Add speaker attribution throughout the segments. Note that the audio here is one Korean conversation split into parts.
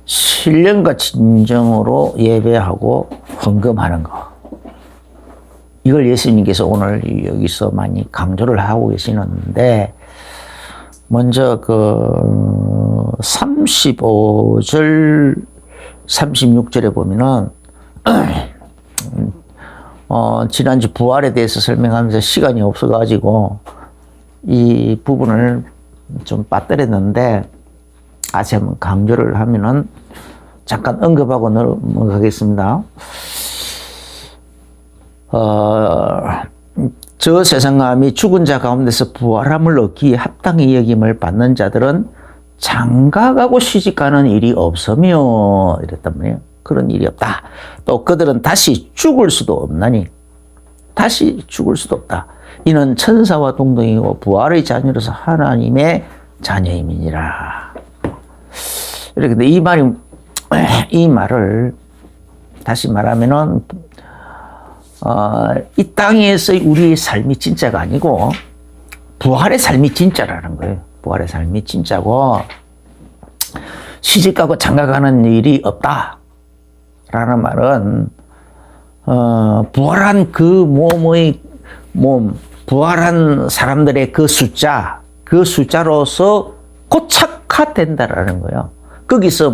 Speaker 1: 신령과 진정으로 예배하고 헌금하는 거. 이걸 예수님께서 오늘 여기서 많이 강조를 하고 계시는데, 먼저 35절, 36절에 보면은, 지난주 부활에 대해서 설명하면서 시간이 없어가지고, 이 부분을 좀 빠뜨렸는데, 다시 한번 강조를 하면은, 잠깐 언급하고 넘어가겠습니다. 저 세상감이 죽은 자 가운데서 부활함을 얻기에 합당히 여김을 받는 자들은 장가가고 시집가는 일이 없으며, 이랬단 말이에요. 그런 일이 없다. 또 그들은 다시 죽을 수도 없나니, 다시 죽을 수도 없다. 이는 천사와 동등이고 부활의 자녀로서 하나님의 자녀임이니라. 이렇게 이 말을 다시 말하면은, 이 땅에서 우리의 삶이 진짜가 아니고 부활의 삶이 진짜라는 거예요. 부활의 삶이 진짜고 시집가고 장가가는 일이 없다 라는 말은, 부활한 그 부활한 사람들의 그 숫자로서 고착화된다라는 거예요. 거기서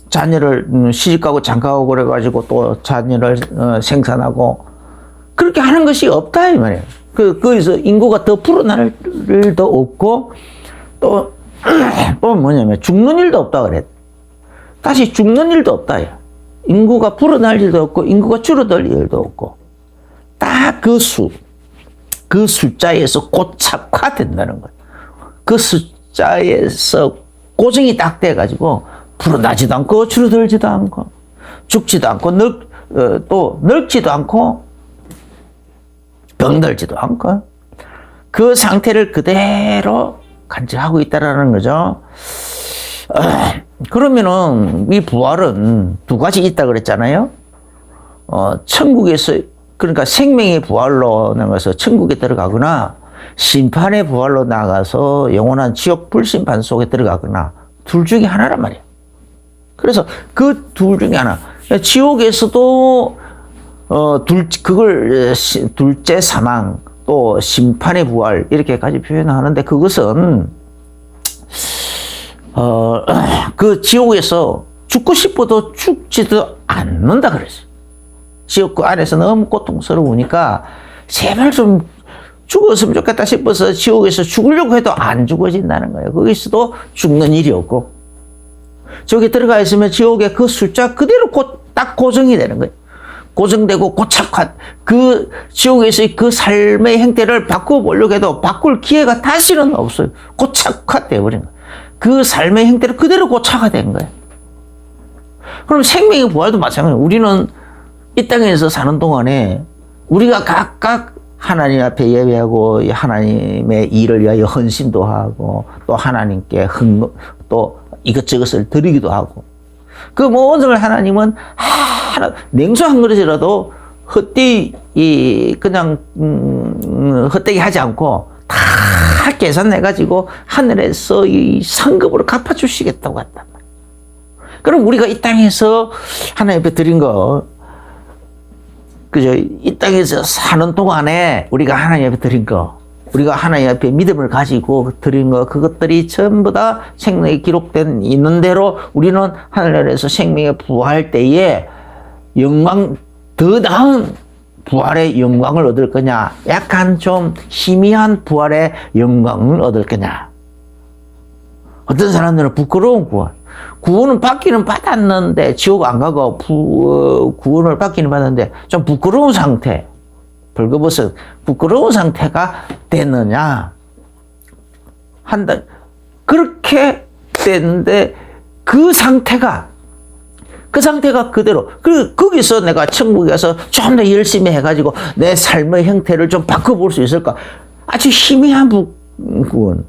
Speaker 1: 자녀를 시집가고 장가가고 그래가지고 또 자녀를 생산하고 그렇게 하는 것이 없다 이 말이에요. 거기서 인구가 더 불어날 일도 없고 또 뭐냐면 죽는 일도 없다 그래. 다시 죽는 일도 없다. 인구가 불어날 일도 없고 인구가 줄어들 일도 없고 딱 그 숫자에서 고착화된다는 거예요. 그 숫자에서 고정이 딱 돼가지고 불어나지도 않고 줄어들지도 않고 죽지도 않고 또 늙지도 않고 병들지도 않고 그 상태를 그대로 간직하고 있다라는 거죠. 그러면은 이 부활은 두 가지 있다 그랬잖아요. 천국에서, 그러니까 생명의 부활로 나가서 천국에 들어가거나 심판의 부활로 나가서 영원한 지옥 불심판 속에 들어가거나 둘 중에 하나란 말이에요. 그래서 그 둘 중에 하나. 지옥에서도 그걸 둘째 사망 또 심판의 부활 이렇게까지 표현하는데, 그것은 그 지옥에서 죽고 싶어도 죽지도 않는다 그랬어요. 지옥 그 안에서 너무 고통스러우니까 제발 좀 죽었으면 좋겠다 싶어서 지옥에서 죽으려고 해도 안 죽어진다는 거예요. 거기서도 죽는 일이 없고, 저기 들어가 있으면 지옥의 그 숫자 그대로 딱 고정이 되는 거예요. 고정되고 고착화, 그 지옥에서의 그 삶의 형태를 바꿔보려고 해도 바꿀 기회가 다시는 없어요. 고착화되어 버린 거예요. 그 삶의 형태를 그대로 고착화된 거예요. 그럼 생명의 부활도 마찬가지예요. 우리는 이 땅에서 사는 동안에 우리가 각각 하나님 앞에 예배하고 하나님의 일을 위하여 헌신도 하고 또 하나님께 또 이것저것을 드리기도 하고, 그 모든 걸 하나님은 냉수 한 그릇이라도 그냥 헛되게 하지 않고 다 계산해가지고 하늘에서 이 상급으로 갚아주시겠다고 했단 말이에요. 그럼 우리가 이 땅에서 하나님 앞에 드린 거, 그죠? 이 땅에서 사는 동안에 우리가 하나님 앞에 드린 거, 우리가 하나님 앞에 믿음을 가지고 드린 거, 그것들이 전부 다 생명에 기록된 있는 대로 우리는 하늘에서 생명에 부활할 때에 더 나은 부활의 영광을 얻을 거냐, 약간 좀 희미한 부활의 영광을 얻을 거냐. 어떤 사람들은 부끄러운 구원은 받기는 받았는데 지옥 안 가고 구원을 받기는 받았는데 좀 부끄러운 상태, 벌거벗은 부끄러운 상태가 됐느냐 한다. 그렇게 됐는데 그 상태가 그대로, 거기서 내가 천국에 가서 좀 더 열심히 해가지고 내 삶의 형태를 좀 바꿔볼 수 있을까? 아주 희미한 구원,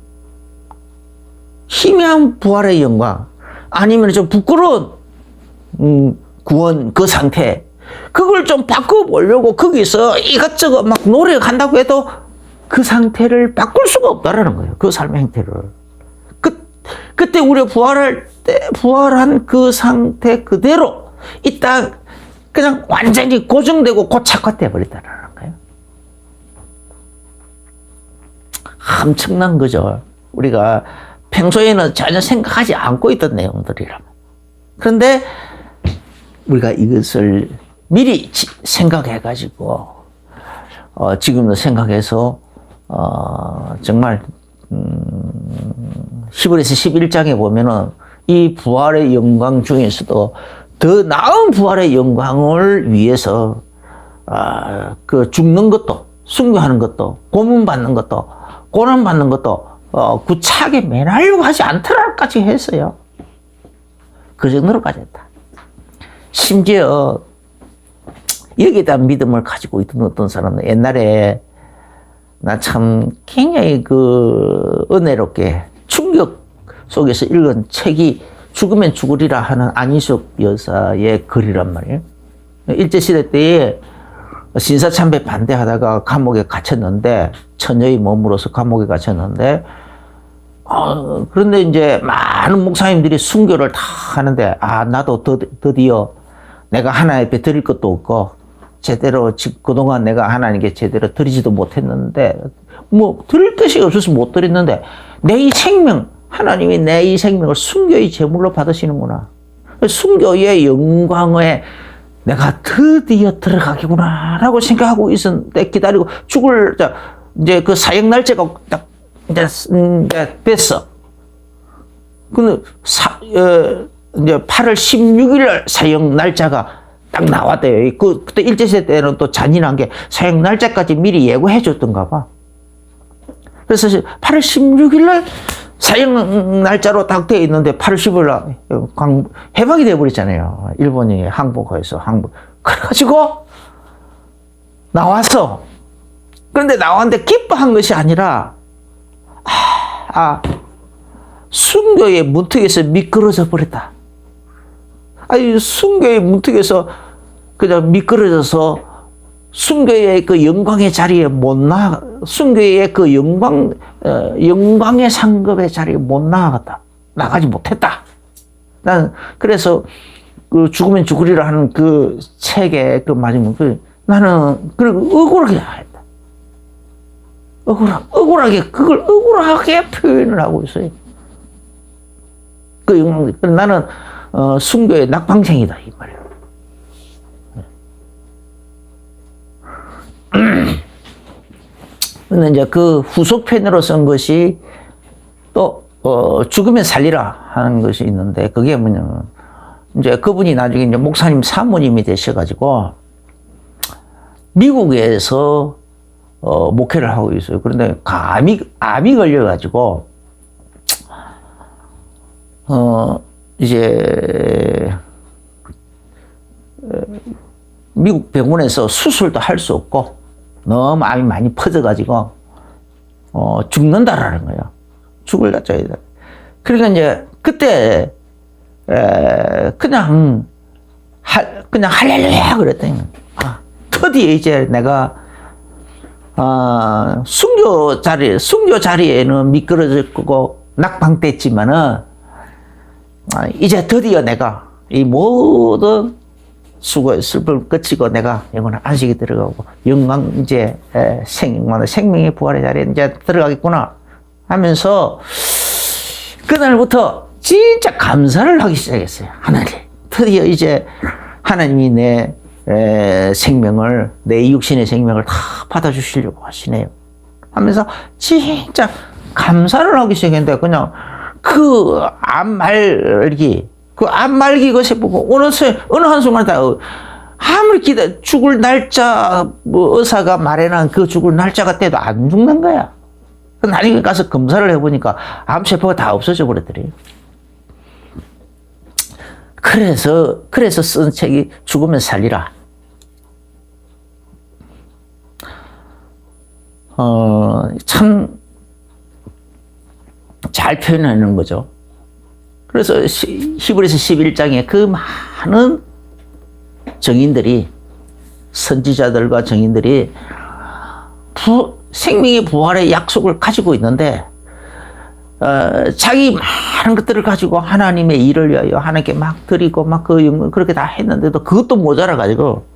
Speaker 1: 희미한 부활의 영광, 아니면 좀 부끄러운 구원 그 상태, 그걸 좀 바꿔보려고 거기서 이것저것 막 노력한다고 해도 그 상태를 바꿀 수가 없다라는 거예요. 그 삶의 행태를. 그때 우리가 부활한 그 상태 그대로 이 땅 그냥 완전히 고정되고 고착화돼 버렸다는 거예요. 엄청난 거죠. 우리가 평소에는 전혀 생각하지 않고 있던 내용들이라. 그런데 우리가 이것을 미리 생각해가지고 지금도 생각해서 정말 히브리서 11장에 보면은 이 부활의 영광 중에서도 더 나은 부활의 영광을 위해서 그 죽는 것도 순교하는 것도 고문받는 것도 고난받는 것도 구차하게 매달려고 하지 않더라까지 했어요. 그 정도로까지 했다. 심지어 여기에 대한 믿음을 가지고 있던 어떤 사람은 옛날에 나 참 굉장히 그 은혜롭게 충격 속에서 읽은 책이 죽으면 죽으리라 하는 안희숙 여사의 글이란 말이에요. 일제시대 때에 신사참배 반대하다가 감옥에 갇혔는데 처녀의 몸으로서 감옥에 갇혔는데 그런데 이제 많은 목사님들이 순교를 다 하는데 나도 드디어 내가 하나님 앞에 드릴 것도 없고 제대로 그동안 내가 하나님께 제대로 드리지도 못했는데 뭐 드릴 것이 없어서 못 드렸는데 내 이 생명 하나님이 내 이 생명을 순교의 제물로 받으시는구나. 순교의 영광에 내가 드디어 들어가겠구나 라고 생각하고 있었는데 기다리고 이제 그 사형 날짜가 딱 이제 됐어. 근데 이제 8월 16일 날 사형 날짜가 딱 나왔대요. 그때 일제시대 때는 또 잔인한 게 사형 날짜까지 미리 예고해 줬던가 봐. 그래서 8월 16일 날 사형 날짜로 딱 되어 있는데 8월 15일 날 해방이 돼버렸잖아요. 일본이 항복해서 그래가지고 나왔어. 그런데 나왔는데 기뻐한 것이 아니라 순교의 문턱에서 미끄러져 버렸다. 순교의 문턱에서 그냥 미끄러져서 순교의 그 영광의 자리에 순교의 그 영광의 상급의 자리에 못 나아갔다. 나가지 못했다. 난 그래서 그 죽으면 죽으리라 하는 그 책의 그 마지막 나는 그리고 억울하게 했다. 억울하게 그걸 억울하게 표현을 하고 있어요. 그 영광. 나는 순교의 낙방생이다 이 말이에요. 근데 이제 그 후속편으로 쓴 것이 또 죽으면 살리라 하는 것이 있는데 그게 뭐냐면 이제 그분이 나중에 이제 목사님 사모님이 되셔가지고 미국에서 목회를 하고 있어요. 그런데 암이 걸려가지고 이제 미국 병원에서 수술도 할 수 없고 너무 암이 많이 퍼져가지고 죽는다라는 거예요. 죽을 낮춰야 돼. 그러니까 이제 그때 그냥 할렐루야 그랬더니 드디어 이제 내가 순교 자리에는 미끄러졌고 낙방됐지만은 이제 드디어 내가 이 모든 수고의 슬픔을 끝이고 내가 영원한 안식에 들어가고 영광 이제 생명의 부활의 자리에 이제 들어가겠구나 하면서 그날부터 진짜 감사를 하기 시작했어요. 하나님 드디어 이제 하나님이 내 생명을 내 육신의 생명을 다 받아주시려고 하시네요 하면서 진짜 감사를 하기 시작했는데 그냥 그 암 말기 것이 보고 어느 한순간 다 아무리 죽을 날짜 의사가 마련한 그 죽을 날짜가 때도 안 죽는 거야. 나중에 가서 검사를 해보니까 암세포가 다 없어져 버렸더래요. 그래서 쓴 책이 죽으면 살리라. 참 잘 표현하는 거죠. 그래서 히브리서 11장에 그 많은 정인들이 선지자들과 정인들이 생명의 부활의 약속을 가지고 있는데 자기 많은 것들을 가지고 하나님의 일을 위하여 하나님께 막 드리고 막 그렇게 다 했는데도 그것도 모자라 가지고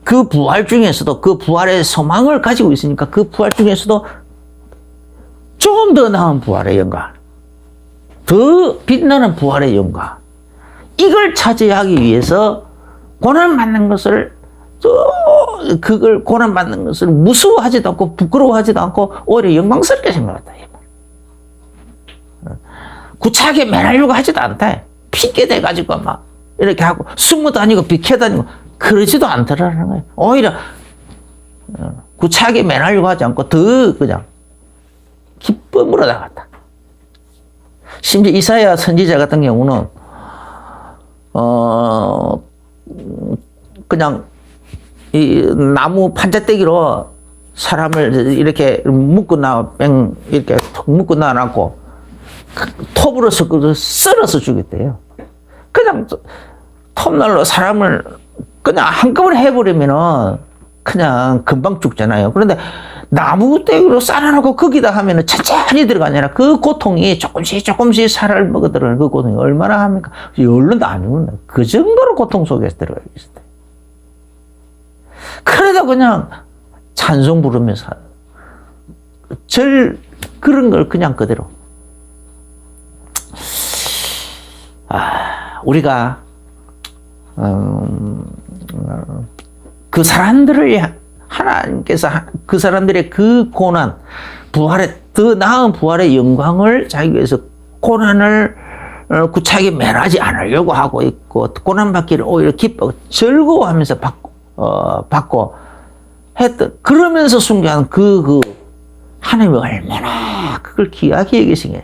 Speaker 1: 그 부활 중에서도 그 부활의 소망을 가지고 있으니까 그 부활 중에서도 좀 더 나은 부활의 영광, 더 빛나는 부활의 영광, 이걸 차지하기 위해서 고난받는 것을 그걸 고난받는 것을 무서워하지도 않고 부끄러워하지도 않고 오히려 영광스럽게 생각했다. 구차하게 매달리고 하지도 않다. 핑계 대가지고 막 이렇게 하고 숨어 다니고 비켜 다니고 그러지도 않더라는 거예요. 오히려 구차하게 매달리고 하지 않고 더 그냥 기쁨으로 나갔다. 심지어 이사야 선지자 같은 경우는 그냥 이 나무 판자떼기로 사람을 이렇게 이렇게 턱 묶고 놔놨고 톱으로 썰어서 죽였대요. 그냥 톱날로 사람을 그냥 한꺼번에 해버리면은 그냥 금방 죽잖아요. 그런데 나무 떼기로 쌓아놓고 거기다 하면은 천천히 들어가잖아. 그 고통이 조금씩 살을 먹어 들어가는 그 고통이 얼마나 합니까? 열론도 아니구나. 그 정도로 고통 속에서 들어가 있었대. 그래도 그냥 찬송 부르면서 그런 걸 그냥 그대로. 우리가 그 사람들을 하나님께서 그 사람들의 그 고난, 부활의 더 나은 부활의 영광을 자기 위해서 고난을 구차하게 매하지 않으려고 하고 있고 고난 받기를 오히려 기뻐 즐거워하면서 받고 했던 그러면서 순간 그 하나님이 얼마나 그걸 귀하게 여기시겠냐.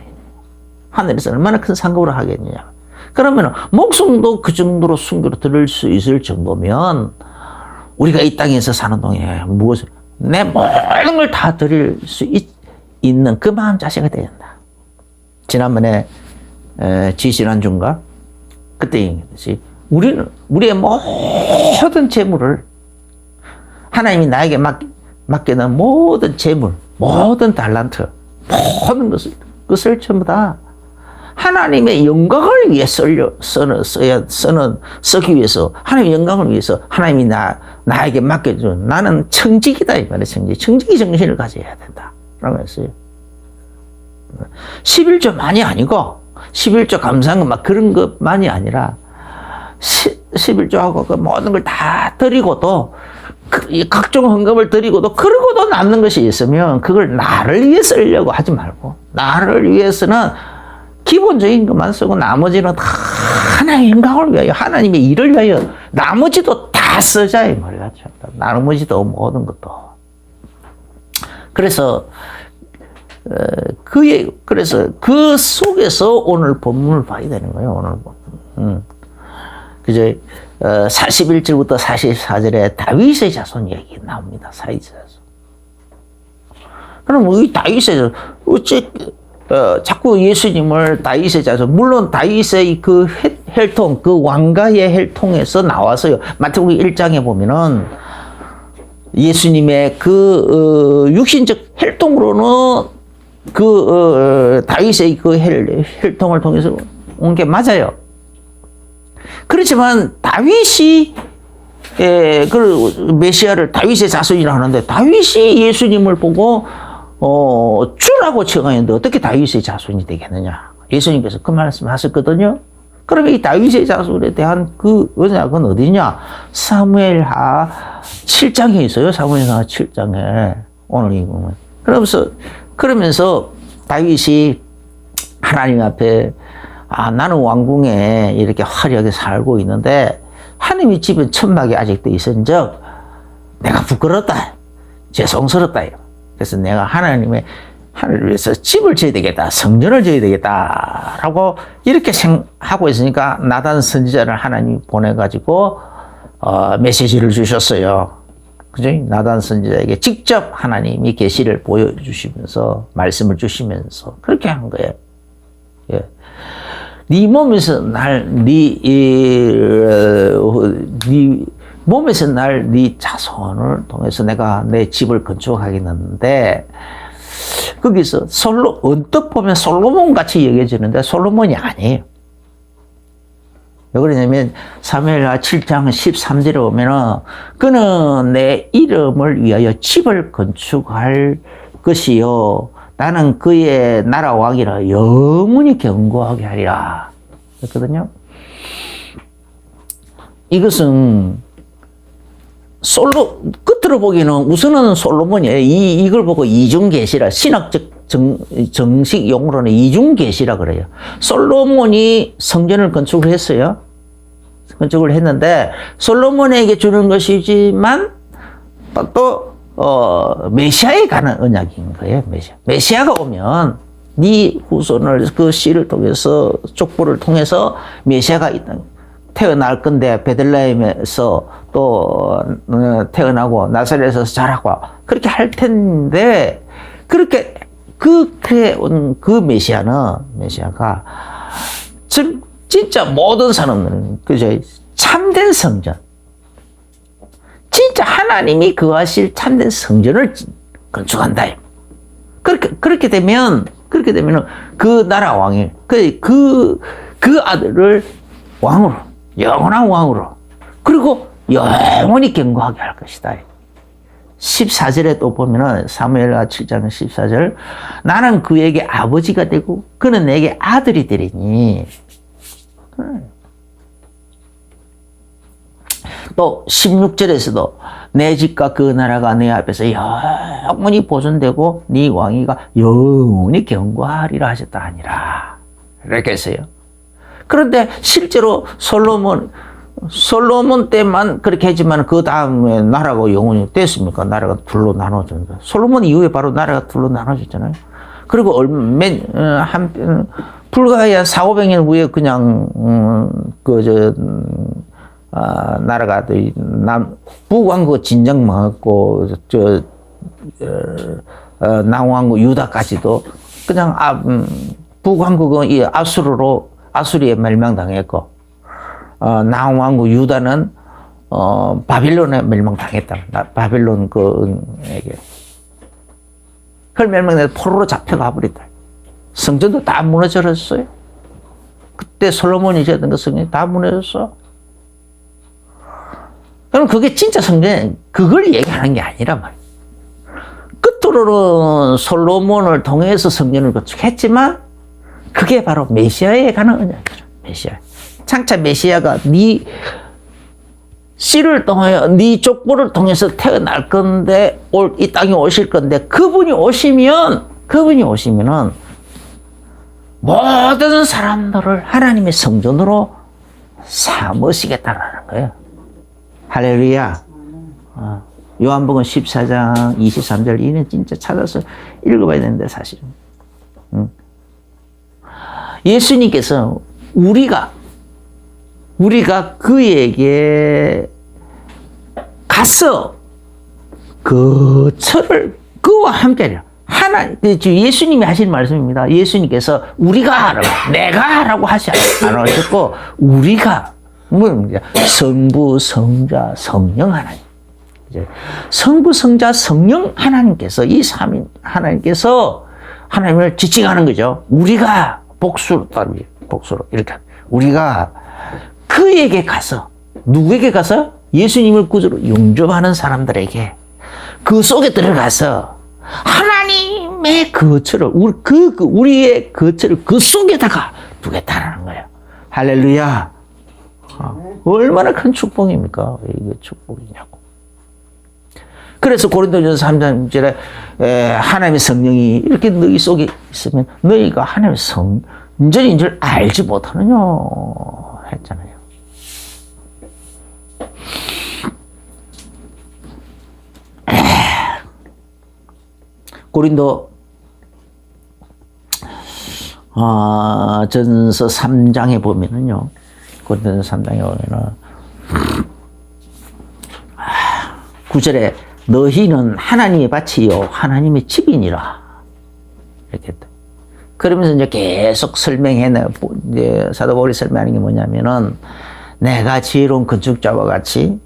Speaker 1: 하늘에서 얼마나 큰 상급으로 하겠느냐. 그러면 목숨도 그 정도로 순교로 들을 수 있을 정도면 우리가 이 땅에서 사는 동안에 무엇을 내 모든 걸 다 드릴 수 있는 그 마음 자세가 되어야 한다. 지난번에 지지난주인가 그때 얘기했듯이 우리는 우리의 모든 재물을 하나님이 나에게 맡겨놓은 모든 재물, 모든 달란트, 모든 것을 전부 다 하나님의 영광을 위해 쓰기 위해서, 하나님의 영광을 위해서 하나님이 나에게 맡겨준 나는 청직이다. 이 말이에요. 청직이 정신을 가져야 된다. 라고 했어요. 11조만이 아니고, 11조 감사한 것 막 그런 것만이 아니라, 11조하고 그 모든 걸 다 드리고도, 각종 헌금을 드리고도, 그러고도 남는 것이 있으면, 그걸 나를 위해 쓰려고 하지 말고, 나를 위해서는 기본적인 것만 쓰고 나머지는 다 하나님의 영광을 위하여 하나님의 일을 위하여 나머지도 다 쓰자 이 말이야. 나머지도 모든 것도. 그래서 그 속에서 오늘 본문을 봐야 되는 거예요. 오늘 본문. 그죠? 41절부터 44절에 다윗의 자손 얘기 나옵니다. 다윗의 자손. 그럼 이 다윗의 자손 어째 자꾸 예수님을 다윗의 자손, 물론 다윗의 그 혈통, 그 왕가의 혈통에서 나와서요. 마태복음 1장에 보면은 예수님의 그 육신적 혈통으로는 다윗의 그 혈통을 통해서 온 게 맞아요. 그렇지만 다윗이 그 메시아를 다윗의 자손이라 하는데 다윗이 예수님을 보고 주라고 칭하였는데 어떻게 다윗의 자손이 되겠느냐. 예수님께서 그 말씀 하셨거든요. 그러면 이 다윗의 자손에 대한 그 언약은 어디냐. 사무엘하 7장에 있어요. 사무엘하 7장에. 오늘 이 부분. 그러면서 다윗이 하나님 앞에 나는 왕궁에 이렇게 화려하게 살고 있는데 하나님의 집은 천막이 아직도 있은즉 내가 부끄럽다. 죄송스럽다. 그래서 내가 하나님을 위해서 집을 지어야 되겠다. 성전을 지어야 되겠다. 라고 이렇게 생각하고 있으니까 나단 선지자를 하나님이 보내가지고 메시지를 주셨어요. 그죠? 나단 선지자에게 직접 하나님이 계시를 보여주시면서 말씀을 주시면서 그렇게 한 거예요. 예. 네 몸에서 몸에서 날 네 자손을 통해서 내가 내 집을 건축하겠는데 거기서 언뜻 보면 솔로몬 같이 여겨지는데 솔로몬이 아니에요. 왜 그러냐면 사무엘하 7장 13절에 보면은 그는 내 이름을 위하여 집을 건축할 것이요 나는 그의 나라 왕이라 영원히 견고하게 하리라 그랬거든요. 이것은 끝으로 보기에는 우선은 솔로몬이에요. 이걸 보고 이중계시라, 신학적 정식 용어로는 이중계시라 그래요. 솔로몬이 성전을 건축을 했어요. 건축을 했는데, 솔로몬에게 주는 것이지만, 또, 메시아에 관한 언약인 거예요, 메시아가 오면, 네 후손을 그 씨를 통해서, 족보를 통해서 메시아가 태어날 건데 베들레헴에서 또 태어나고 나사렛에서 자라고 그렇게 할 텐데 그렇게 온 그 메시아가 진짜 모든 사람들은 그저 참된 성전 진짜 하나님이 거하실 참된 성전을 건축한다. 그렇게 되면 그 나라 왕이 그 아들을 왕으로 영원한 왕으로 그리고 영원히 견고하게 할 것이다. 14절에 또 보면은 사무엘하 7장 14절 나는 그에게 아버지가 되고 그는 내게 아들이 되리니 또 16절에서도 내 집과 그 나라가 내 앞에서 영원히 보존되고 네 왕위가 영원히 견고하리라 하셨다 하니라 이렇게 했어요. 그런데 실제로 솔로몬 때만 그렇게 했지만 그 다음에 나라가 영원히 됐습니까? 나라가 둘로 나눠졌는데 솔로몬 이후에 바로 나라가 둘로 나눠졌잖아요. 그리고 불과야 400~500년 후에 그냥 나라가 북왕국 진작 망했고 남왕국 유다까지도 그냥 북왕국은 이 아수리에 멸망당했고 남왕국 유다는 바빌론에 멸망당했다. 바빌론 그에게 그걸 멸망해서 포로로 잡혀가 버렸다. 성전도 다 무너졌어요. 그때 솔로몬이 지었던 그 성전이 다 무너졌어. 그럼 그게 진짜 성전, 그걸 얘기하는 게 아니란 말이야. 끝으로는 솔로몬을 통해서 성전을 건축했지만 그게 바로 메시아에 관한 언약이죠. 메시아. 장차 메시아가 네 씨를 통하여 네 족보를 통해서 태어날 건데 이 땅에 오실 건데 그분이 오시면은 모든 사람들을 하나님의 성전으로 삼으시겠다라는 거예요. 할렐루야. 요한복음 14장 23절 이는 진짜 찾아서 읽어봐야 되는데 사실은 예수님께서 우리가 그에게 가서 그 철을 그와 함께 하나님 예수님이 하신 말씀입니다. 예수님께서 우리가 하라고 내가 하라고 하지 않으셨고 우리가 성부 성자 성령 하나님 성부 성자 성령 하나님께서 이 삼인 하나님께서 하나님을 지칭하는 거죠. 우리가 복수로 이렇게 우리가 그에게 가서 누구에게 가서 예수님을 구주로 영접하는 사람들에게 그 속에 들어가서 하나님의 거처를 우리의 거처를 그 속에다가 두겠다라는 거예요. 할렐루야. 얼마나 큰 축복입니까? 왜 이게 축복이냐고. 그래서 고린도전서 3장절에 하나님의 성령이 이렇게 너희 속에 있으면 너희가 하나님의 성전인 줄 알지 못하느냐 했잖아요. 고린도 전서 3장에 보면은요. 고린도전서 3장에 보면은 9절에 너희는 하나님의 밭이요 하나님의 집이니라 이렇게 했다. 그러면서 이제 계속 사도 바울이 설명하는 게 뭐냐면은 내가 지혜로운 건축자와 같이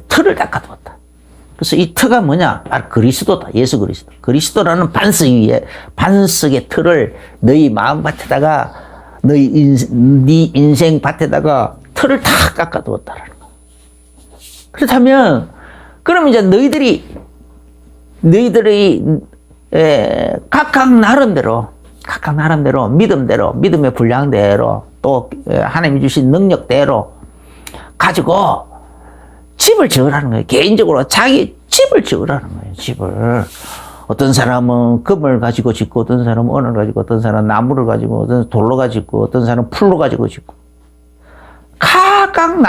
Speaker 1: 틀을 닦아두었다. 그래서 이 터가 뭐냐? 바로 그리스도다. 예수 그리스도. 그리스도라는 반석 위에 반석의 틀을 너희 마음밭에다가 네 인생 밭에다가 틀을 다 깎아두었다라는 거. 그렇다면 그럼 이제 너희들이 각각 나름대로 믿음대로 믿음의 분량대로 또 하나님이 주신 능력대로 가지고 집을 지으라는 거예요. 개인적으로 자기 집을 지으라는 거예요. 집을. 어떤 사람은 금을 가지고 짓고, 어떤 사람은 은을 가지고, 어떤 사람은 나무를 가지고, 어떤 사람은 돌로 가지고, 어떤 사람은 풀로 가지고 짓고. 각각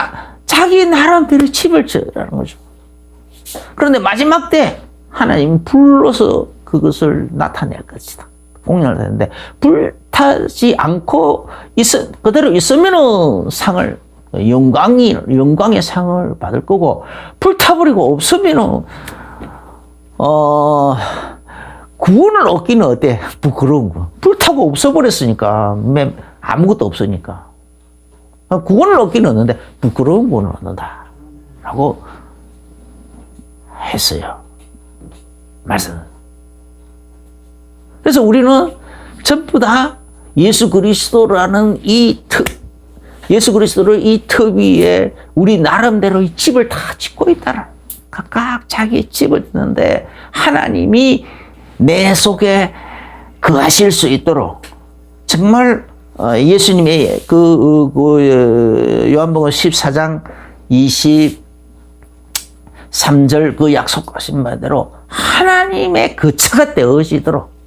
Speaker 1: 자기 나름대로 집을 지으라는 거죠. 그런데 마지막 때 하나님은 불로서 그것을 나타낼 것이다. 공양을 하는데 불타지 않고 그대로 있으면은 상을 영광의 상을 받을 거고 불타버리고 없으면은 구원을 얻기는 어때? 부끄러운 거. 불타고 없어버렸으니까 아무것도 없으니까 구원을 얻기는 얻는데 부끄러운 구원을 얻는다 라고 했어요. 말씀. 그래서 우리는 전부 다 예수 그리스도라는 예수 그리스도를 이 터 위에 우리 나름대로 이 집을 다 짓고 있다라. 각각 자기 집을 짓는데 하나님이 내 속에 거하실 수 있도록 정말 예수님의 요한복음 14장 23절 그 약속하신 바대로 하나님의 거처가 되어지도록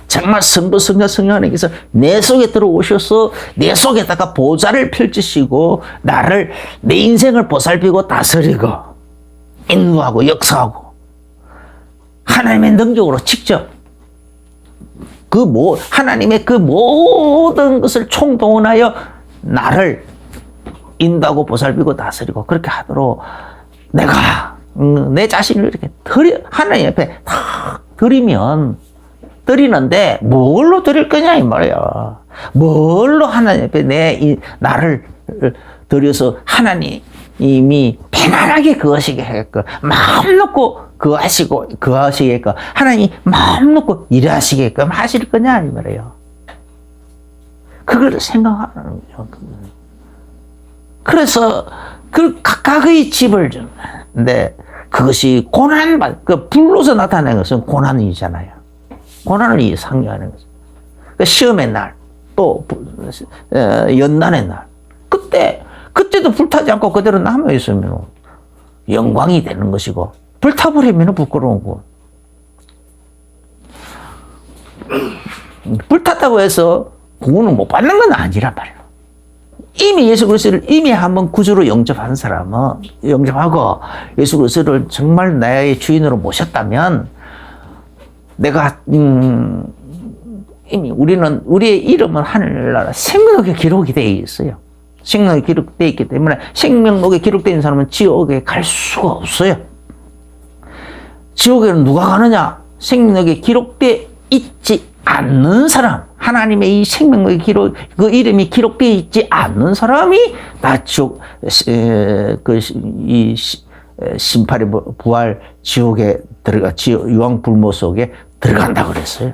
Speaker 1: 정말 성부, 성자, 성령님께서 내 속에 들어오셔서 내 속에다가 보좌를 펼치시고 나를 내 인생을 보살피고 다스리고 인도하고 역사하고 하나님의 능력으로 직접 하나님의 그 모든 것을 총동원하여 나를 인도하고 보살피고 다스리고 그렇게 하도록 내가 내 자신을 이렇게 하나님 앞에 탁 드리는데 뭘로 드릴 거냐 이 말이야. 뭘로 하나님 앞에 나를 드려서 하나님이 편안하게 거하시게 하게끔 마음 놓고 거하시게끔 하나님이 마음 놓고 일하시게끔 하실 거냐 이 말이에요. 그걸 생각하는 거죠. 그래서 그 각각의 집을 주는데 그것이 불로서 나타나는 것은 고난이잖아요. 고난을 상징하는 거죠. 그 시험의 날, 또 연난의 날. 그때도 불타지 않고 그대로 남아있으면 영광이 되는 것이고, 불타버리면 부끄러운 거. 불탔다고 해서 구원을 못 받는 건 아니란 말이에요. 이미 예수 그리스도를 이미 한번 구주로 영접한 사람은, 영접하고 예수 그리스도를 정말 나의 주인으로 모셨다면, 내가 이미 우리의 이름은 하늘나라 생명록에 기록이 되어 있어요. 생명록에 기록되어 있기 때문에 생명록에 기록되어 있는 사람은 지옥에 갈 수가 없어요. 지옥에는 누가 가느냐? 생명록에 기록되어 있지 않는 사람, 하나님의 이 생명록에 그 이름이 기록되어 있지 않는 사람이 다 지옥 심판의 부활 지옥에 유황 불모 속에 들어간다 그랬어요.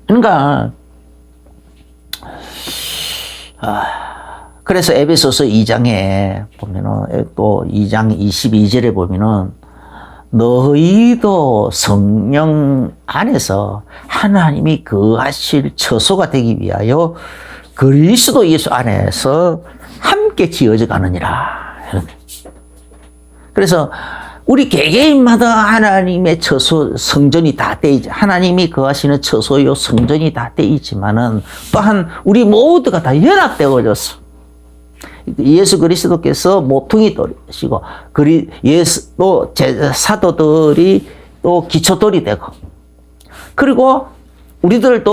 Speaker 1: 그러니까 그래서 에베소서 2장에 보면은 또 2장 22절에 보면은 너희도 성령 안에서 하나님이 거하실 처소가 되기 위하여 그리스도 예수 안에서 함께 지어져 가느니라. 그래서 우리 개개인마다 하나님의 처소, 성전이 다 돼 있지. 하나님이 거하시는 처소요, 성전이 다 돼 있지만은 또한 우리 모두가 다 연합되어졌어. 예수 그리스도께서 모퉁이 돌이시고, 또 사도들이 또 기초돌이 되고, 그리고 우리들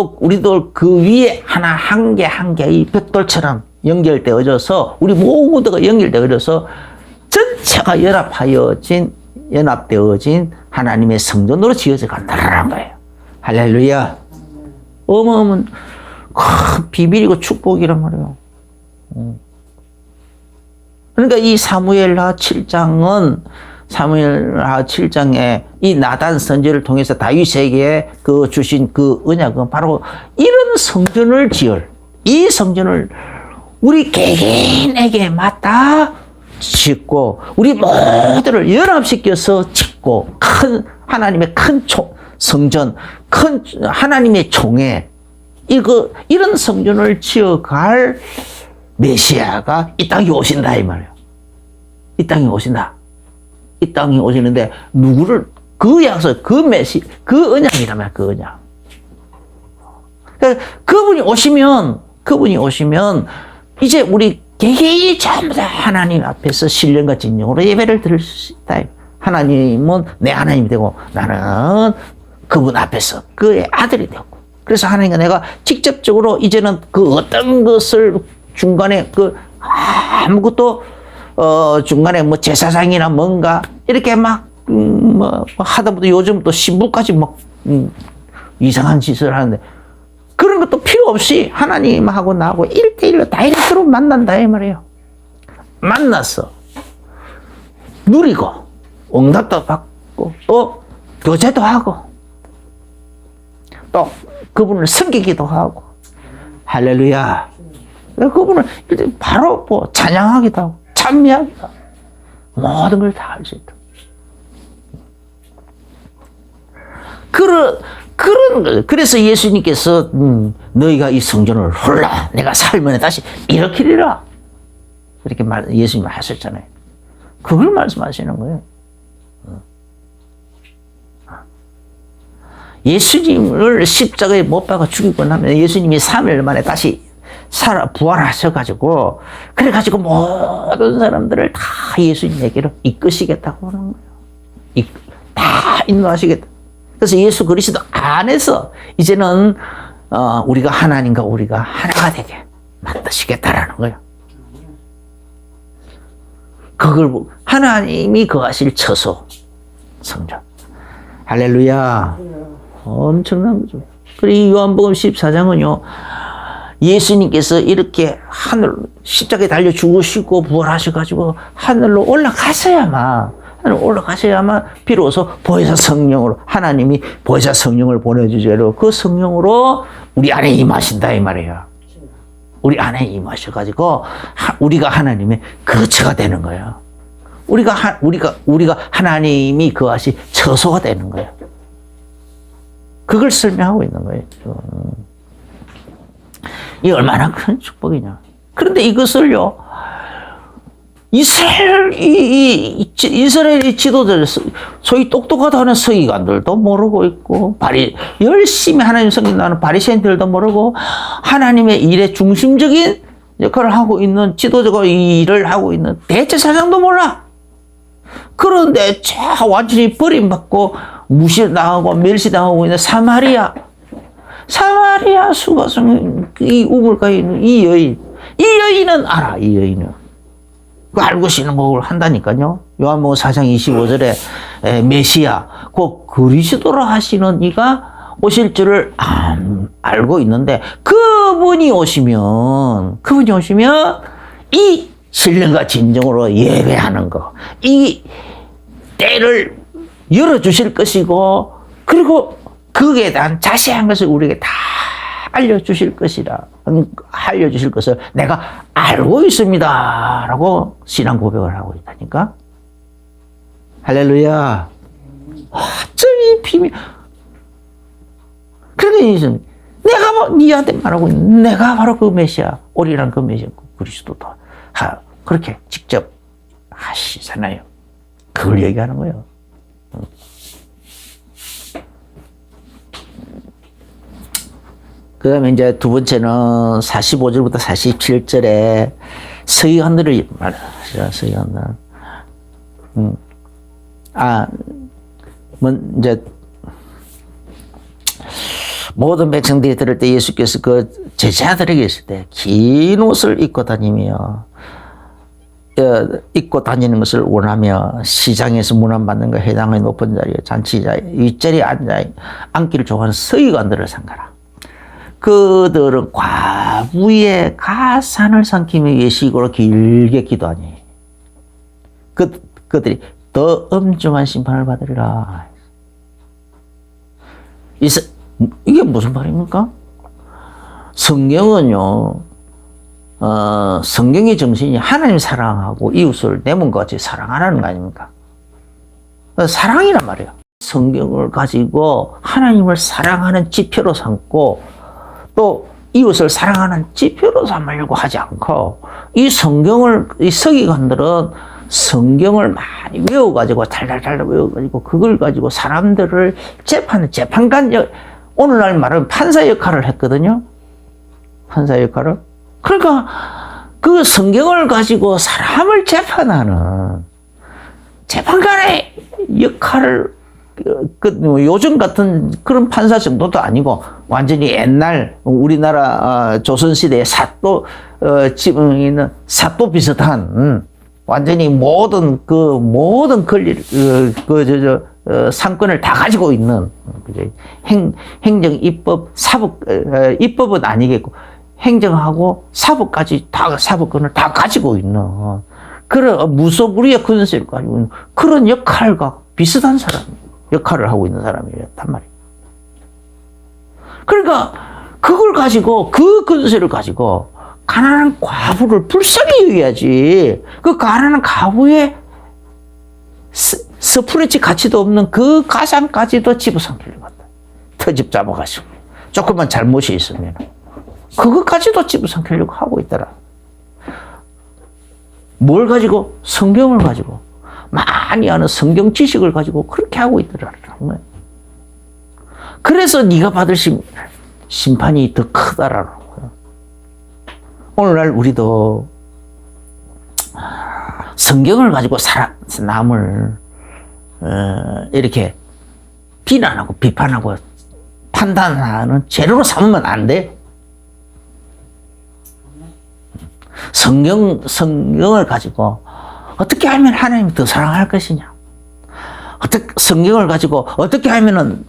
Speaker 1: 그 위에 하나 한 개의 벽돌처럼 연결되어져서 우리 모두가 연결되어져서 전체가 연합되어진 하나님의 성전으로 지어져 간다는 거예요. 할렐루야. 어마어마한 큰 비밀이고 축복이란 말이에요. 그러니까 이 사무엘하 7장은 사무엘하 7장에 이 나단 선지를 통해서 다윗에게 그 주신 그 언약은 바로 이런 성전을 이 성전을 우리 개개인에게 맡아 짓고 우리 모두를 연합시켜서 짓고 큰 하나님의 큰 성전, 큰 하나님의 종에 이런 성전을 지어갈 메시아가 이 땅에 오신다 이 말이에요. 이 땅에 오신다. 이 땅에 오시는데 누구를 그 약속, 그 그 언약이라면 그 언약. 그러니까 그분이 오시면 이제 우리 개개인이 전부 다 하나님 앞에서 신령과 진정으로 예배를 드릴 수 있다. 하나님은 내 하나님이 되고 나는 그분 앞에서 그의 아들이 되고. 그래서 하나님과 내가 직접적으로 이제는 그 어떤 것을 중간에 아무것도 중간에 뭐 제사장이나 뭔가 이렇게 막 하다 보다 요즘 또 신부까지 막 이상한 짓을 하는데 그런 것도 필요 없이 하나님하고 나하고 1대1로 다이렉트로 만난다 이 말이에요. 만나서 누리고 응답도 받고 또 교제도 하고 또 그분을 섬기기도 하고 할렐루야. 그분을 바로 뭐 찬양하기도 하고 찬미하기도 하고 모든 걸 다 할 수 있다. 그래서 예수님께서 너희가 이 성전을 홀라 내가 살면 다시 일으키리라 이렇게 예수님 하셨잖아요. 그걸 말씀하시는 거예요. 예수님을 십자가에 못 박아 죽이고 나면 예수님이 3일 만에 다시 부활하셔가지고 그래가지고 모든 사람들을 다 예수님에게로 이끄시겠다고 하는 거예요. 다 인도하시겠다. 그래서 예수 그리스도 안에서 이제는 우리가 하나님과 우리가 하나가 되게 만드시겠다라는 거예요. 그걸 하나님이 거하실 처소 성전. 할렐루야. 엄청난 거죠. 그리고 요한복음 14장은요. 예수님께서 이렇게 십자가에 달려 죽으시고 부활하셔가지고 하늘로 올라가셔야만 비로소 보혜사 성령으로 하나님이 보혜사 성령을 보내주제로 그 성령으로 우리 안에 임하신다 이 말이에요. 우리 안에 임하셔가지고 우리가 하나님의 거처가 되는 거예요. 우리가 하나님이 거하시 처소가 되는 거예요. 그걸 설명하고 있는 거예요. 이 얼마나 큰 축복이냐. 그런데 이것을요, 이스라엘의 지도자들, 소위 똑똑하다는 서기관들도 모르고 있고, 열심히 하나님 섬긴다는 바리새인들도 모르고, 하나님의 일에 중심적인 역할을 하고 있는 지도자가 이 일을 하고 있는 대제사장도 몰라. 그런데 완전히 버림받고 무시당하고 멸시당하고 있는 사마리아 수가성 이 우물가에 있는 이 여인은 알아. 이 여인은 그 알고 신앙곡을 한다니까요. 요한복음 4장 25절에 메시아 곧 그리스도라 하시는 이가 오실 줄을 알고 있는데 그분이 오시면 이 신령과 진정으로 예배하는 거, 이 때를 열어주실 것이고, 그리고 거기에 대한 자세한 것을 우리에게 다 알려주실 것을 내가 알고 있습니다. 라고 신앙 고백을 하고 있다니까. 할렐루야. 어쩜 이 비밀. 그러니까 내가 니한테 말하고 있는 내가 바로 그 메시아, 오리란 그 메시아, 그리스도다. 그렇게 직접 하시잖아요. 그걸 얘기하는 거예요. 그 다음에 이제 두 번째는 45절부터 47절에 서기관들을 말하죠. 서기관들. 이제 모든 백성들이 들을 때 예수께서 그 제자들에게 있을 때 긴 옷을 입고 다니는 것을 원하며 시장에서 문안받는 것 해당의 높은 자리에 잔치자에 윗자리에 앉기를 좋아하는 서기관들을 삼가라. 그들은 과부의 가산을 삼키며 예식으로 길게 기도하니 그들이 더 엄중한 심판을 받으리라. 이게 무슨 말입니까? 성경은요, 성경의 정신이 하나님 사랑하고 이웃을 내 몸과 같이 사랑하라는 거 아닙니까? 사랑이란 말이에요. 성경을 가지고 하나님을 사랑하는 지표로 삼고 또 이웃을 사랑하는 지표로 삼으려고 하지 않고 이 서기관들은 성경을 많이 외워가지고 달달달 외워가지고 그걸 가지고 사람들을 재판하는 재판관, 오늘날 말하면 판사 역할을 했거든요. 판사 역할을. 그러니까 그 성경을 가지고 사람을 재판하는 재판관의 역할을 요즘 같은 그런 판사 정도도 아니고 완전히 옛날 우리나라 조선시대의 사또 지붕에 있는 사또 비슷한 완전히 모든 권리를 상권을 다 가지고 있는 행정, 입법, 사법, 입법은 아니겠고 행정하고 사법까지 다 사법권을 다 가지고 있는 그런 무소불위의 권세를 가지고 있는 그런 역할과 비슷한 사람 역할을 하고 있는 사람이었단 말이에요. 그러니까 그걸 가지고 그 권세를 가지고 가난한 과부를 불쌍히 여겨야지. 그 가난한 과부의 스프레치 가치도 없는 그 가상까지도 집어삼키려고 한다. 터집 잡아가지고 조금만 잘못이 있으면 그것까지도 집어삼키려고 하고 있더라. 뭘 가지고? 성경을 가지고 많이 아는 성경 지식을 가지고 그렇게 하고 있더라는 거예요. 그래서 네가 받을 심판이 더 크다라는 거예요. 오늘날 우리도 성경을 가지고 남을 이렇게 비난하고 비판하고 판단하는 재료로 삼으면 안 돼. 성경을 가지고 어떻게 하면 하나님이 더 사랑할 것이냐? 성경을 가지고 어떻게 하면은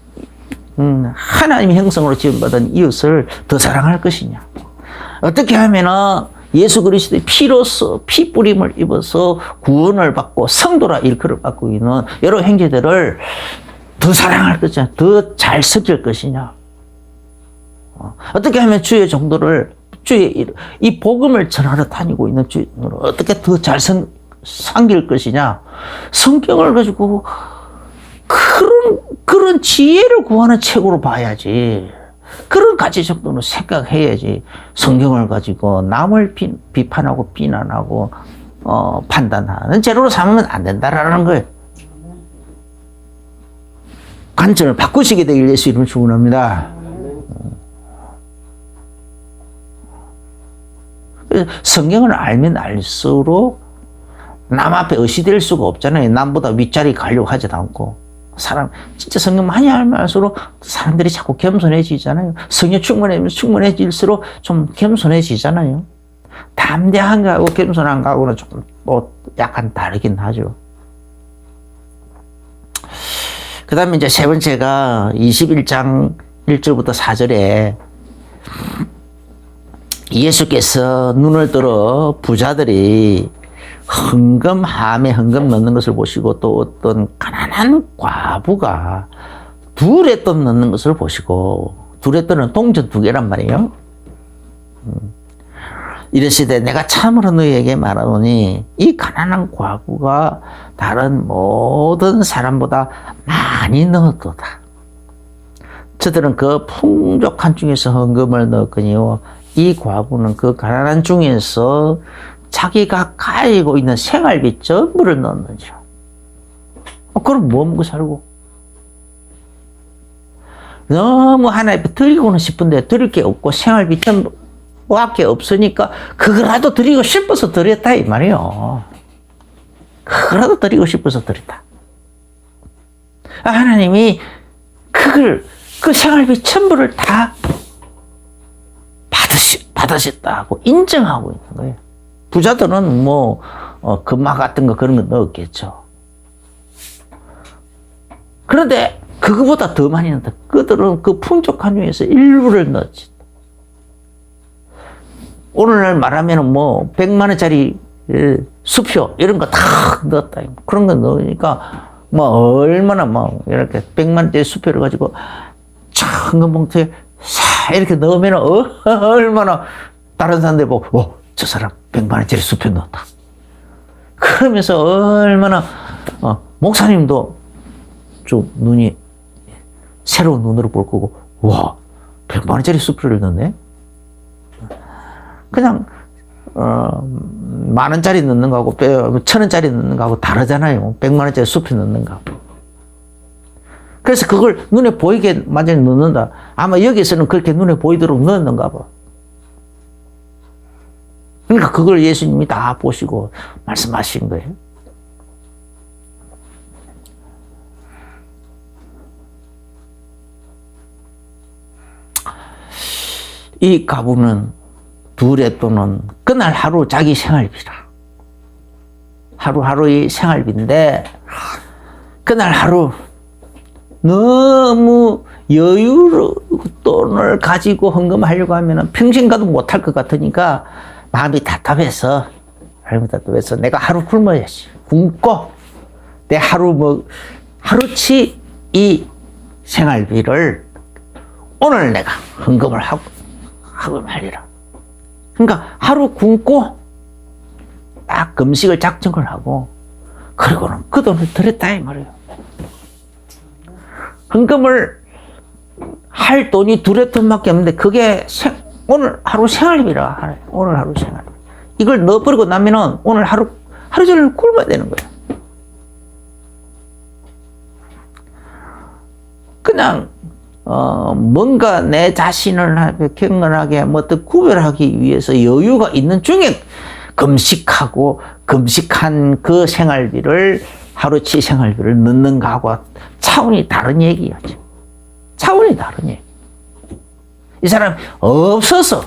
Speaker 1: 하나님의 형성으로 지음받은 이웃을 더 사랑할 것이냐? 어떻게 하면은 예수 그리스도의 피로서 피 뿌림을 입어서 구원을 받고 성도라 일컬을 받고 있는 여러 형제들을 더 사랑할 것이냐? 더 잘 섬길 것이냐? 어떻게 하면 주의 종도를 이 복음을 전하러 다니고 있는 주의 종도를 어떻게 더 잘 섬길 것이냐? 성경을 가지고 그런 지혜를 구하는 책으로 봐야지. 그런 가치 정도는 생각해야지. 성경을 가지고 남을 비판하고 비난하고 판단하는 재료로 삼으면 안 된다라는 거예요. 관점을 바꾸시게 되길 예수 이름으로 축원합니다. 성경을 알면 알수록 남 앞에 의시될 수가 없잖아요. 남보다 윗자리 가려고 하지도 않고. 진짜 성경 많이 알면 알수록 사람들이 자꾸 겸손해지잖아요. 성령 충만해질수록 좀 겸손해지잖아요. 담대한 거하고 겸손한 거하고는 조금 약간 다르긴 하죠. 그 다음에 이제 세 번째가 21장 1절부터 4절에 예수께서 눈을 들어 부자들이 함에 헌금 넣는 것을 보시고 또 어떤 가난한 과부가 둘의 돈 넣는 것을 보시고 둘의 돈은 동전 2개란 말이에요. 이르시되 내가 참으로 너희에게 말하노니 이 가난한 과부가 다른 모든 사람보다 많이 넣었도다. 저들은 그 풍족한 중에서 헌금을 넣었거니와 이 과부는 그 가난한 중에서 자기가 가지고 있는 생활비 전부를 넣었는지라. 그럼 뭐 먹고 살고? 너무 하나님 드리고는 싶은데 드릴 게 없고 생활비 전부밖에 없으니까 그거라도 드리고 싶어서 드렸다 이 말이에요. 그거라도 드리고 싶어서 드렸다. 하나님이 그 생활비 전부를 다 받으셨다고 인정하고 있는 거예요. 부자들은 금마 같은 거 그런 거 넣었겠죠. 그런데 그거보다 더 많이 넣었다. 그들은 그 풍족한 중에서 일부를 넣었지. 오늘날 말하면 100만 원짜리 수표 이런 거 다 넣었다. 그런 거 넣으니까 뭐 얼마나 뭐 이렇게 100만원짜리 수표를 가지고 작은 봉투에 싹 이렇게 넣으면 얼마나 다른 사람들 보고 저 사람 100만원짜리 수표 넣었다. 그러면서 얼마나 목사님도 좀 눈이 새로운 눈으로 볼 거고, 와 100만원짜리 수표를 넣네. 그냥 10,000원짜리 넣는 거하고 1,000원짜리 넣는 거하고 다르잖아요. 100만원짜리 수표 넣는 거하고. 그래서 그걸 눈에 보이게 완전히 넣는다. 아마 여기서는 그렇게 눈에 보이도록 넣었는가 봐. 그러니까 그걸 예수님이 다 보시고 말씀하신 거예요. 이 가부는 둘의 돈은 그날 하루 자기 생활비라. 하루하루의 생활비인데 그날 하루 너무 여유로 돈을 가지고 헌금하려고 하면 평생 가도 못할 것 같으니까 마음이 답답해서 내가 하루 굶어야지. 굶고 내 하루치 이 생활비를 오늘 내가 헌금을 하고 말이라. 그러니까 하루 굶고 딱 금식을 작정을 하고 그리고는 그 돈을 드렸다 이 말이에요. 헌금을 할 돈이 둘의 돈밖에 없는데 그게 오늘 하루 생활비라 하네. 오늘 하루 생활비. 이걸 넣어버리고 나면은 오늘 하루 종일 굶어야 되는 거예요. 그냥 뭔가 내 자신을 경건하게 어떤 구별하기 위해서 여유가 있는 중에 금식한 그 생활비를 하루치 생활비를 넣는 거하고 차원이 다른 얘기였죠. 차원이 다른 얘기. 이 사람 없어서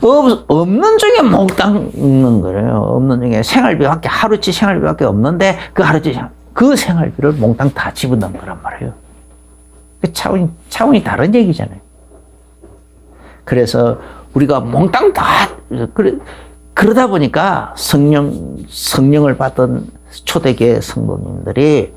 Speaker 1: 없는 중에 몽땅 넣는 거예요. 없는 중에 생활비밖에 하루치 생활비밖에 없는데 그 생활비를 몽땅 다 집어넣은 거란 말이에요. 차원이 다른 얘기잖아요. 그래서 우리가 몽땅 다 그러다 보니까 성령을 받은 초대교회 성도님들이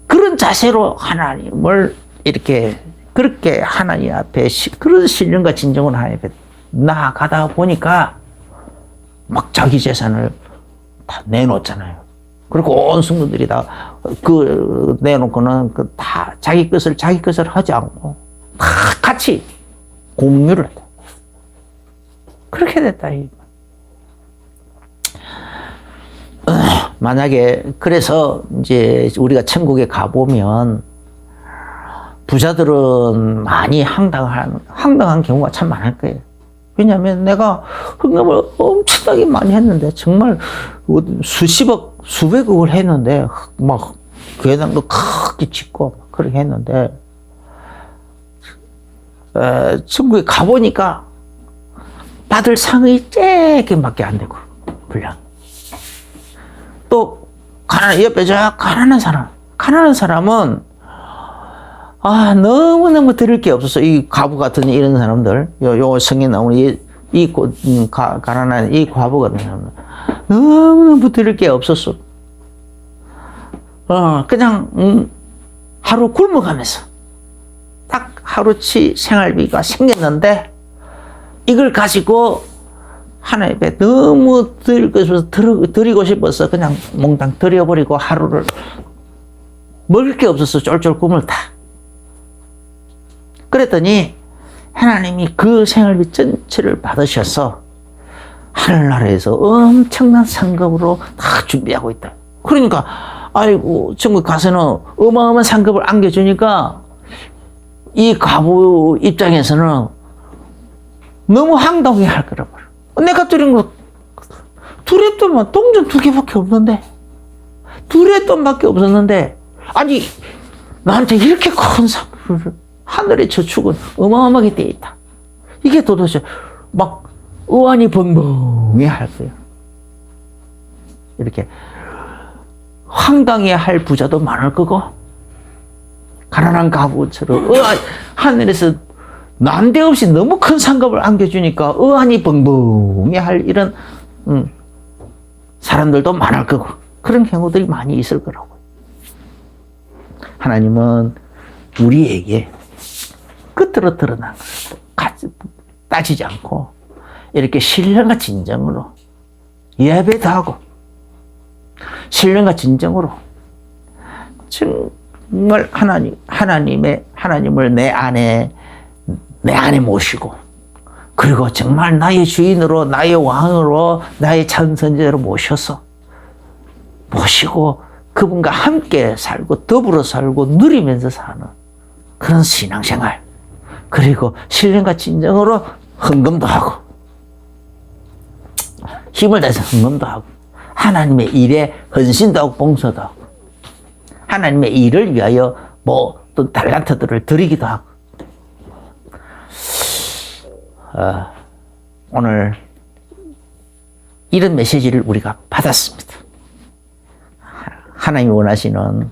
Speaker 1: 그런 자세로 하나님을 이렇게 그렇게 하나님 앞에 그런 신령과 진정을 하나님 앞에 나아가다 보니까 막 자기 재산을 다 내놓잖아요. 그리고 온 성도들이 다 내놓고는 다 자기 것을 하지 않고 다 같이 공유를 했다. 그렇게 됐다. 만약에 그래서 이제 우리가 천국에 가보면 부자들은 많이 황당한 경우가 참 많을 거예요. 왜냐하면 내가 헌금을 엄청나게 많이 했는데 정말 수십억, 수백억을 했는데 막 교회당도 크게 짓고 그렇게 했는데 천국에 가보니까 받을 상이 쬐끔밖에 안 되고 분량. 또 옆에 저 가난한 사람은 너무너무 드릴 게 없어서 이 과부 같은 이런 사람들 요 성에 나오는 가난한 이 과부 같은 사람들 너무너무 드릴 게 없었어. 그냥 하루 굶어가면서 딱 하루치 생활비가 생겼는데 이걸 가지고 하나님 앞에 너무 드리고 싶어서 그냥 몽땅 드려버리고 하루를 먹을 게 없어서 쫄쫄 굶었다. 그랬더니 하나님이 그 생활비 전체를 받으셔서 하늘나라에서 엄청난 상급으로 다 준비하고 있다. 그러니까 아이고 천국 가서는 어마어마한 상급을 안겨주니까 이 과부 입장에서는 너무 황당해 할 거란 말이야. 내가 드린 거 둘의 돈만 동전 2개밖에 없는데 둘의 돈밖에 없었는데 아니 나한테 이렇게 큰 상급을 하늘의 저축은 어마어마하게 돼 있다. 이게 도대체 막 의안이 벙벙해 할 거예요. 이렇게 황당해 할 부자도 많을 거고 가난한 가부처럼 하늘에서 난데없이 너무 큰 상급을 안겨주니까 의안이 벙벙해 할 이런 사람들도 많을 거고 그런 경우들이 많이 있을 거라고. 하나님은 우리에게 끝으로 드러난 것을 따지지 않고 이렇게 신령과 진정으로 예배도 하고 신령과 진정으로 정말 하나님을 내 안에 모시고 그리고 정말 나의 주인으로 나의 왕으로 나의 참선제로 모시고 그분과 함께 살고 더불어 살고 누리면서 사는 그런 신앙생활 그리고 신령과 진정으로 헌금도 하고 힘을 다해서 헌금도 하고 하나님의 일에 헌신도 하고 봉사도 하고 하나님의 일을 위하여 또 달란트들을 드리기도 하고 오늘 이런 메시지를 우리가 받았습니다. 하나님이 원하시는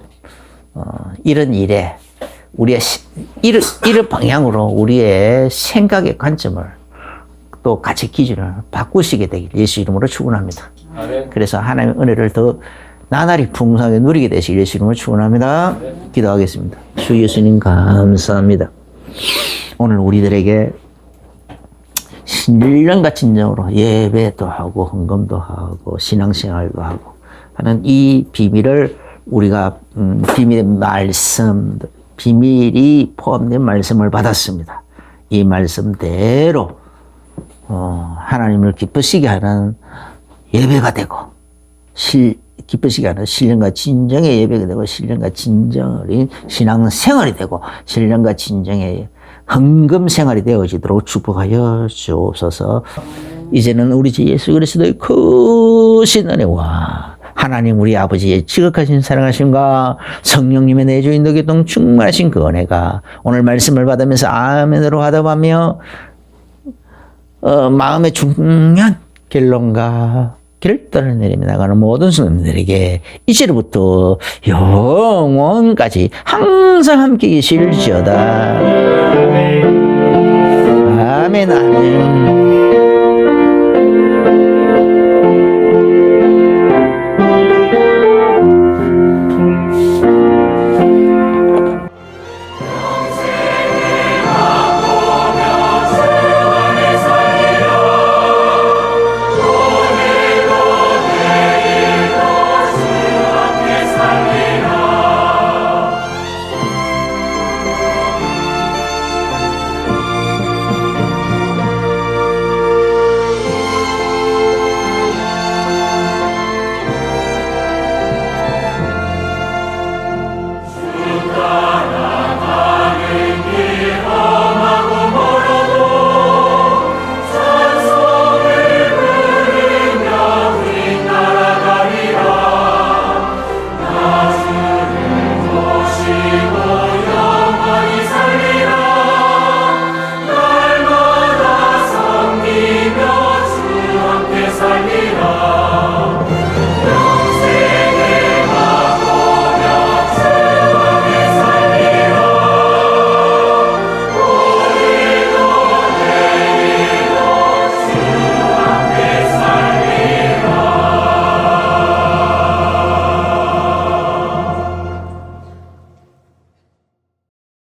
Speaker 1: 이런 일에 우리의 이런 방향으로 우리의 생각의 관점을 또 가치 기준을 바꾸시게 되길 예수 이름으로 축원합니다. 그래서 하나님의 은혜를 더 나날이 풍성하게 누리게 되시길 예수 이름으로 축원합니다. 기도하겠습니다. 주 예수님 감사합니다. 오늘 우리들에게 신령과 진정으로 예배도 하고 헌금도 하고 신앙생활도 하고 하는 이 비밀을 우리가 비밀의 말씀, 비밀이 포함된 말씀을 받았습니다. 이 말씀대로 하나님을 기쁘시게 하는 예배가 되고 기쁘시게 하는 신령과 진정의 예배가 되고 신령과 진정의 신앙생활이 되고 신령과 진정의 헌금 생활이 되어지도록 축복하여 주옵소서. 이제는 우리 주 예수 그리스도의 크신 은혜와 하나님 우리 아버지의 지극하신 사랑하심과 성령님의 내주인도 교통 충만하신 그 은혜가 오늘 말씀을 받으면서 아멘으로 하다보며 마음의 중요한 결론과 결단을 내리며 나가는 모든 성도들에게 이제로부터 영원까지 항상 함께 계실지어다. 아멘 아멘.